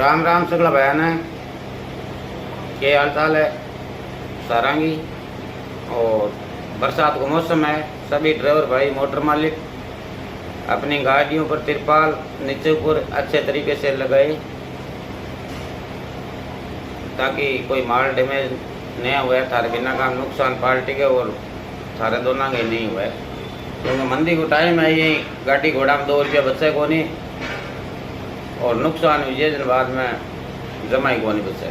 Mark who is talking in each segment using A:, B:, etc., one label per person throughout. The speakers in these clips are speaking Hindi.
A: राम राम सगला बयान है। क्या हाल चाल है सारंगी। और बरसात का मौसम है। सभी ड्राइवर भाई मोटर मालिक अपनी गाड़ियों पर तिरपाल नीचे ऊपर अच्छे तरीके से लगाए ताकि कोई माल डैमेज नहीं हुआ, थारे बिना का नुकसान पार्टी के और थारे दोनों के नहीं हुआ। क्योंकि मंदी को टाइम है, ये गाड़ी घोड़ा में 2 रुपया बचे को नहीं और नुकसान हुई दिन बाद में जमा ही को नहीं बचे।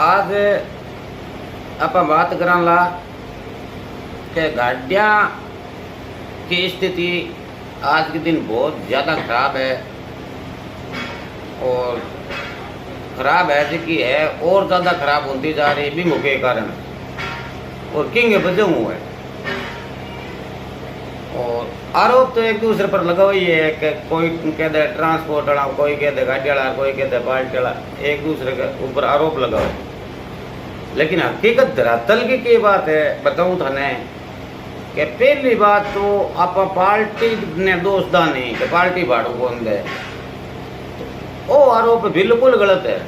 A: आज आप बात करा ला कि गाड़ियाँ की स्थिति आज के दिन बहुत ज़्यादा खराब है और ख़राब है जी है और ज़्यादा खराब होती जा रही है बिंगो के कारण और किंग बजे हुए है। और आरोप तो एक दूसरे पर लगा हुई है कि कोई कहते हैं ट्रांसपोर्ट वाला, कोई कहते गाड़ी वाला, कोई कहते पार्टी वाला, एक दूसरे के ऊपर आरोप लगा हुआ। लेकिन हकीकत धरातल की बात है, बताऊँ थाने कि पहली बात तो आप पार्टी ने दोष दा नहीं कि पार्टी भाड़ू कौन दे, वो आरोप बिल्कुल गलत है।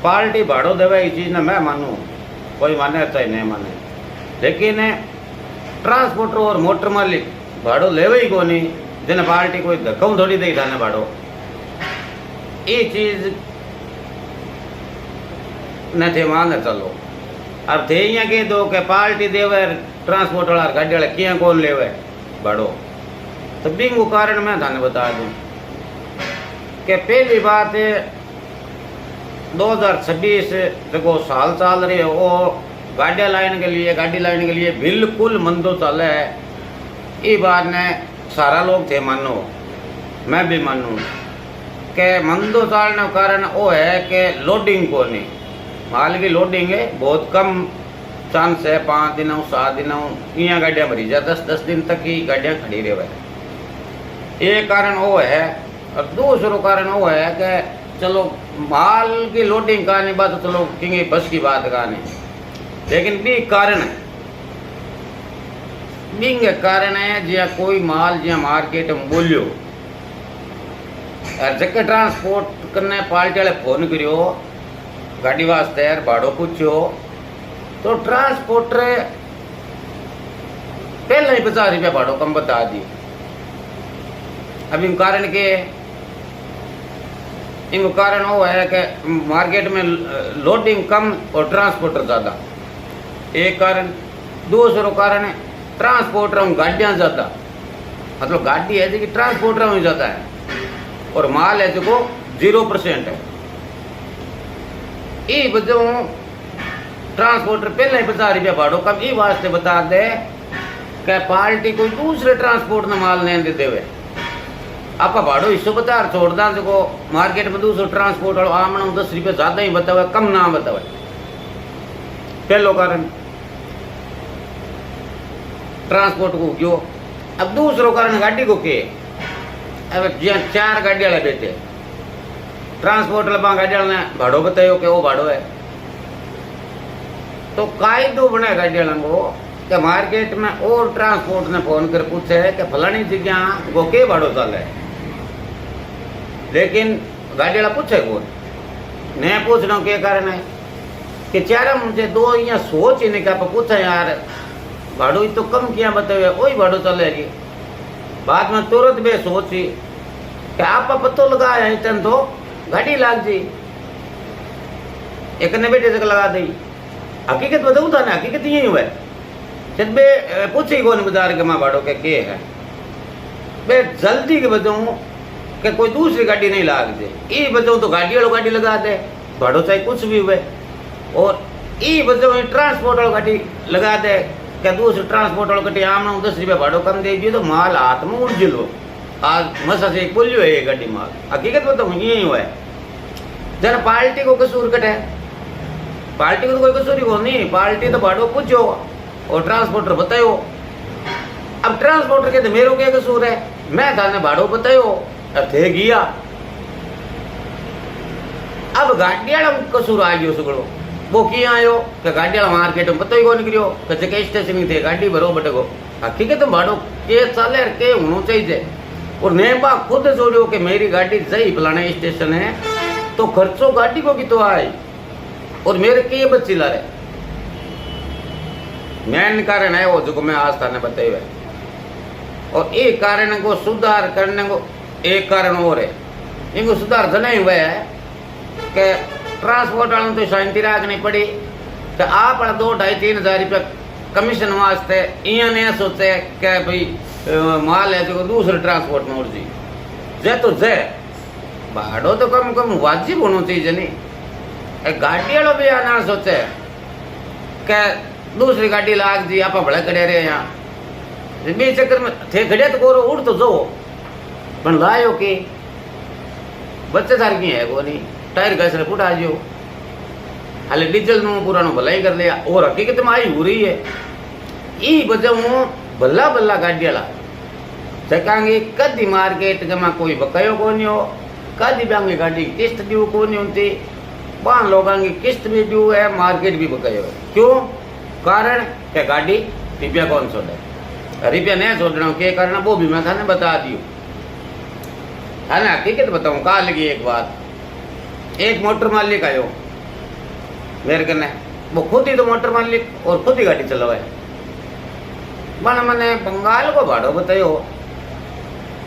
A: पार्टी भाड़ो देवे ये चीज़ ना मैं मानूँ, कोई माने चाहे नहीं माने, लेकिन ट्रांसपोर्टर और मोटर मालिक भाड़ो लेवे ही को नहीं, जिन्हें पार्टी कोई धक्का थोड़ी दे थाने भाड़ो। ये चीज़ न थे मान चलो। अब थे यहाँ कह दो कि पार्टी देवे ट्रांसपोर्ट वाला गाड़ी वाला क्या कौन लेवे भाड़ो, तो बिंगु कारण मैं थाने बता दूँ कि पहली बात 2026 देखो साल चल रही है, वो गाड़ियाँ लाने के लिए गाड़ी लाने के लिए बिल्कुल मंदो चल है। ये बात ने सारा लोग थे मानो, मैं भी मानूँ कि मंदो चलने का कारण वो है कि लोडिंग को नहीं, माल की लोडिंग है बहुत कम चांस है, 5 दिनों 7 दिनों यहाँ गाड़ियाँ भरी जाए, 10 दिन तक ही गाड़ियाँ खड़ी रहे। ये कारण वो है। और दूसरा कारण वो है कि चलो माल की लोडिंग का नहीं बात, चलो क्योंकि बस की बात का नहीं, लेकिन भी कारण है, बिंग कारण है जिया कोई माल जिया मार्केट में बोलियो और जगह ट्रांसपोर्ट करने पार्टी वाले फोन करियो गाड़ी वास्ते यार भाड़ो पूछो तो ट्रांसपोर्टर पहले ही 50 रुपया भाड़ो कम बता दी। अब इन कारण के इनका कारण वो है कि मार्केट में लोडिंग कम और ट्रांसपोर्टर ज़्यादा, एक कारण। दूसरा कारण है ट्रांसपोर्टर में गाड़ियाँ ज़्यादा, मतलब गाड़ी है जो ट्रांसपोर्टर में ज़्यादा है और माल है जो 0% है। ये वजह ट्रांसपोर्टर पहले ही 50 रुपया भाड़ो कम ये वास्ते बता दे कि पार्टी कोई दूसरे ट्रांसपोर्ट ने माल नहीं दे देवे। आप भाड़ो हिस्सो बता छोड़ दा जो मार्केट में दूसरो ट्रांसपोर्ट वालों आमना 10 रुपये ज़्यादा ही बतावे, कम ना बतावे, पहलो कारण ट्रांसपोर्ट को क्यों। अब दूसरो कारण गाड़ी को के, अब जहाँ 4 गाड़ी वाले बैठे ट्रांसपोर्ट वाला गाड़ी वाले ने भाड़ो बतायो कि वो भाड़ो है, तो कायदो बने गाड़ी वाला को कि मार्केट में और ट्रांसपोर्ट ने फोन कर पूछे कि फलानी जगह वो के भाड़ो चल है, लेकिन गाड़ी वाला पूछे कौन नहीं पूछना क्या कारण है कि 4 मुझे 2 यहाँ सोच ही नहीं क्या पूछा यार भाड़ो तो कम किया बताओ वही भाड़ो चलेगी। बाद में तुरंत बे सोची कि आप पतो लगाया इतन तो गाड़ी लाग जी एक ने बेटे तक लगा दी। हकीकत बताऊँ था ना, हकीकत यही हुआ जब बे पूछी कौन बाजार के माँ भाड़ो के है बे जल्दी के बताऊँ कि कोई दूसरी गाड़ी नहीं लाग दे, ये बताऊँ तो गाड़ी वालों गाड़ी लगा दे भाड़ो चाहे कुछ भी हुए, और ये बताऊँ ट्रांसपोर्ट वालों गाड़ी लगा दे क्या दूसरे ट्रांसपोर्ट वालों गाड़ी आम 10 रुपया भाड़ो कम दे दिए तो माल हाथ में उड़ जिलो। आज मसा से बोलियो है ये गाड़ी माल, हकीकत बताऊँ यही हुआ है। जरा पार्टी को कसूर कटे, पार्टी को तो कोई कसूर ही नहीं, पार्टी तो भाड़ो पूछो और ट्रांसपोर्टर बतायो। अब ट्रांसपोर्टर कहते मेरे क्या कसूर है, मैं थाने भाड़ो बतायो अब थे गया। अब गाड़ी वाला कसूर आ गयो सगड़ो, वो किया आयो कि गाड़ी वाला मार्केट में पता ही कौन करियो कि स्टेशन थे गाड़ी भरो बटेगो। हकीकत भाड़ो के चले के होना चाहिए और नेबा खुद जोड़ो कि मेरी गाड़ी जई फलाने स्टेशन है तो खर्चो गाड़ी को भी तो आए और मेरे के बच्चे ला रहे मेन कारण है वो जो मैं आज थाने बताए हुए और एक कारण को सुधार करने को एक कारण और है इनको सुधार तो नहीं हुआ है कि ट्रांसपोर्ट वालों तो शांति रखनी पड़ी कि आप 2-2.5-3 हज़ार रुपया कमीशन वास्ते इन्हें सोचे कि भाई माल है जो दूसरे ट्रांसपोर्ट में उड़ जी जे तो जे भाड़ो तो कम कम वाजिब होना चाहिए नहीं गाड़ी वालों भी आना सोचे कि दूसरी गाड़ी लाग जी आप भले खड़े रहे यहाँ बे चक्कर में थे खड़े तो कोरो उड़ तो जो पण लायो के बच्चे सार की है वो नहीं टायर घसरे फुटा जो हाले डीजल नु पुरानो भलाई कर लिया और हकीकत में आई हो रही है ई वजह भला भला गाड़ी वाला चकांगे कदी मार्केट में कोई बकायो को नहीं हो कदी बांगी गाड़ी किस्त ड्यू को नहीं होती पान लोगों की किस्त भी ड्यू है मार्केट भी बकायो है क्यों कारण क्या गाड़ी रिपिया कौन छोड़े रिपिया नहीं छोड़ना के कारण वो भी मैं थाने बता दियो है ना हकीकत बताऊँ कहा लगी एक बात एक मोटर मालिक आयो मेरे कने वो खुद ही तो मोटर मालिक और खुद ही गाड़ी चलवाए मैंने बंगाल को भाड़ो बतायो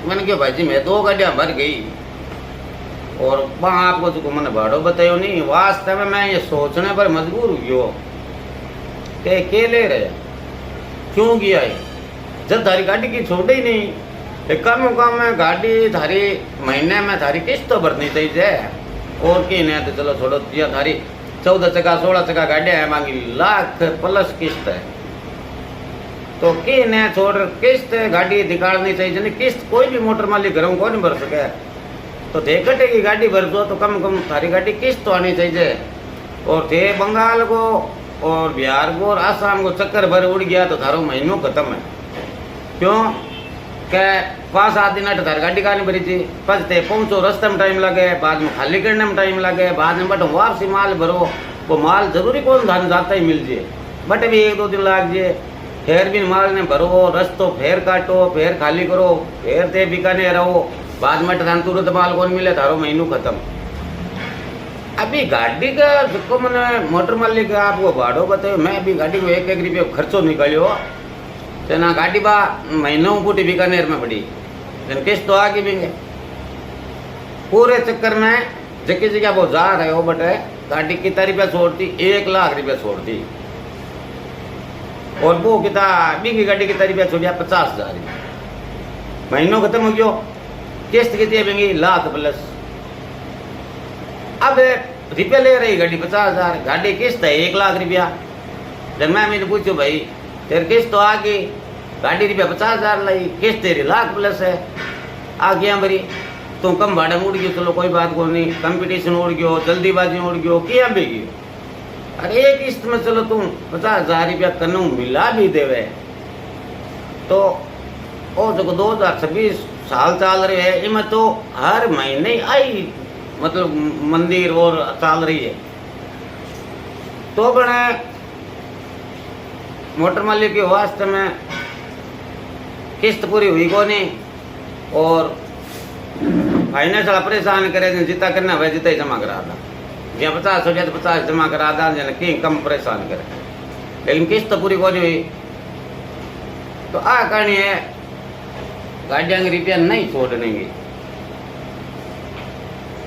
A: मैंने क्यों भाई जी मैं 2 गाड़ियाँ भर गई और वहाँ आपको तो मैंने भाड़ो बतायो नहीं वास्तव में मैं ये सोचने पर मजबूर हुई के ले रहे क्यों किया है जब थारी गाड़ी की छोड़ ही नहीं कम में गाड़ी थारी महीने में थारी किस्त तो भरनी चाहिए और की नहीं तो चलो छोड़ो दिया थारी 14 चक्का 16 चक्का गाड़ियाँ है मांगी लाख प्लस किस्त है तो की ने छोड़ किस्त गाड़ी निकालनी चाहिए नहीं किस्त कोई भी मोटर मालिक घरों को नहीं भर सके तो थे कटे की गाड़ी भर दो तो कम थारी गाड़ी किस्त तो आनी चाहिए और थे बंगाल को और बिहार को और आसाम को चक्कर भर उड़ गया तो थारो महीनों खत्म है क्यों के 5-7 दिन थारी गाड़ी का नहीं भरी थी पचते पहुँचो रास्ते में टाइम लगे बाद में खाली करने में टाइम लगे बाद में बट वापसी माल भरो वो माल जरूरी कौन धान जाता ही मिल जाए बट भी 1-2 दिन लग जाए फिर भी माल ने भरो रस्तो फिर काटो फिर खाली करो फिर ते बिकाने रहो बाद में धान तुरंत माल कौन मिले थारो महीनों खत्म अभी गाड़ी का जो मैंने मोटर मालिक आपको भाड़ो बताओ मैं अभी गाड़ी को 1-1 रुपये खर्चो निकालो तो ना गाड़ी बा महीनों फूटी बीकानेर में पड़ी लेकिन किस्त तो आगे भी पूरे चक्कर में जगह जगह वो जा रहे हो बट गाड़ी कितना रुपया छोड़ती 1 लाख रुपया छोड़ती और वो कितना अभी की गाड़ी कितना रुपया छोड़िया 50,000 महीनों खत्म हो गयो किस्त कितनी है लाख प्लस अब रुपया ले रही गाड़ी 50,000 गाड़ी किस्त है 1 लाख रुपया जब मैंने पूछो भाई तेरे किस्त तो आ गई गाड़ी रुपया 50,000 लाई किस्त तेरी लाख प्लस है आ गया भरी तू कम भाड़ा में उड़ गयो चलो कोई बात को नहीं कंपटीशन उड़ गयो जल्दीबाजी उड़ गयो क्या भी गयो अरे एक किस्त में चलो तुम 50,000 रुपया कनू मिला भी देवे तो ओ जो 2026 साल चल रहे है इनमें तो हर महीने आई मतलब मंदिर और चल रही है तो बने मोटर मालिक के वास्ते में किस्त पूरी हुई को नहीं और फाइनेंस वाला परेशान करे जितना करना वह जितना ही जमा करा था जहाँ 50 हो जाए तो 50 जमा करा था जन कहीं कम परेशान करे लेकिन किस्त तो पूरी को नहीं हुई तो आ कहानी है गाड़ियाँ की रुपया नहीं छोड़ने की